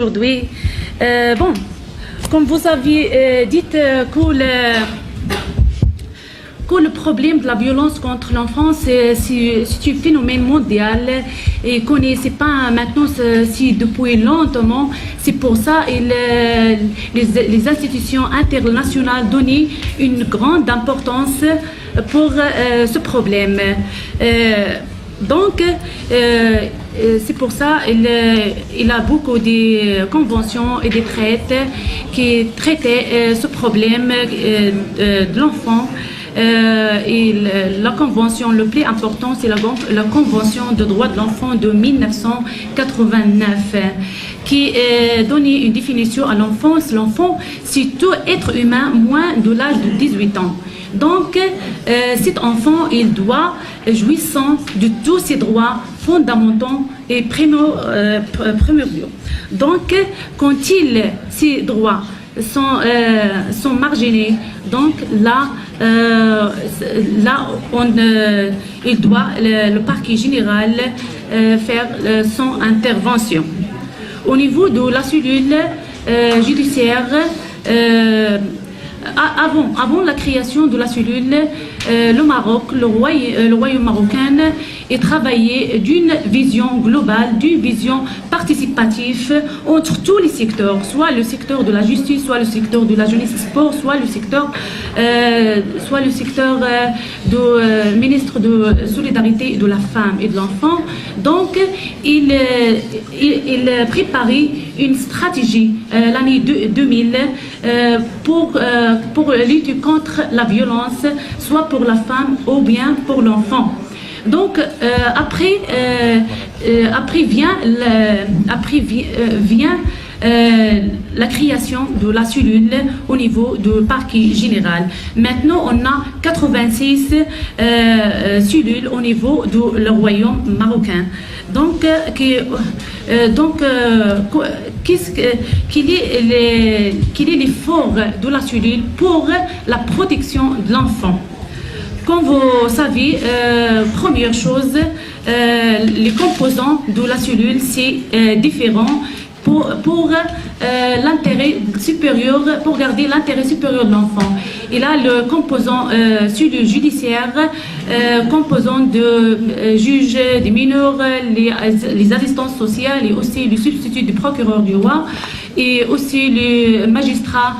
Aujourd'hui, comme vous aviez dit que le problème de la violence contre l'enfance, c'est un phénomène mondial et qu'on ne sait pas maintenant si depuis longtemps. C'est pour ça que les institutions internationales donnent une grande importance pour ce problème. C'est pour ça qu'il a beaucoup de conventions et de traités qui traitent ce problème de l'enfant. Et la convention le plus important, c'est la convention de droits de l'enfant de 1989 qui donne une définition à l'enfance. L'enfant, c'est tout être humain moins de l'âge de 18 ans. Donc, cet enfant, il doit jouir de tous ses droits fondamentaux et primordiaux. Donc, quand ces droits sont marginés, donc là, il doit le parquet général faire son intervention. Au niveau de la cellule judiciaire, avant la création de la cellule, le Maroc, le royaume marocain, est travaillé d'une vision globale, d'une vision participative entre tous les secteurs, soit le secteur de la justice, soit le secteur de la jeunesse et sport, soit le secteur du ministre de solidarité de la femme et de l'enfant. Donc, il préparait une stratégie l'année 2000 pour lutter contre la violence, soit pour la femme ou bien pour l'enfant. Donc après vient la création de la cellule au niveau du parquet général. Maintenant, on a 86 cellules au niveau du royaume marocain. Donc, quel est l'effort de la cellule pour la protection de l'enfant? Comme vous savez, première chose, les composants de la cellule, c'est différent pour l'intérêt supérieur, pour garder l'intérêt supérieur de l'enfant. Il a le composant cellule judiciaire, composant de juges des mineurs, les assistances sociales et aussi le substitut du procureur du roi et aussi les magistrats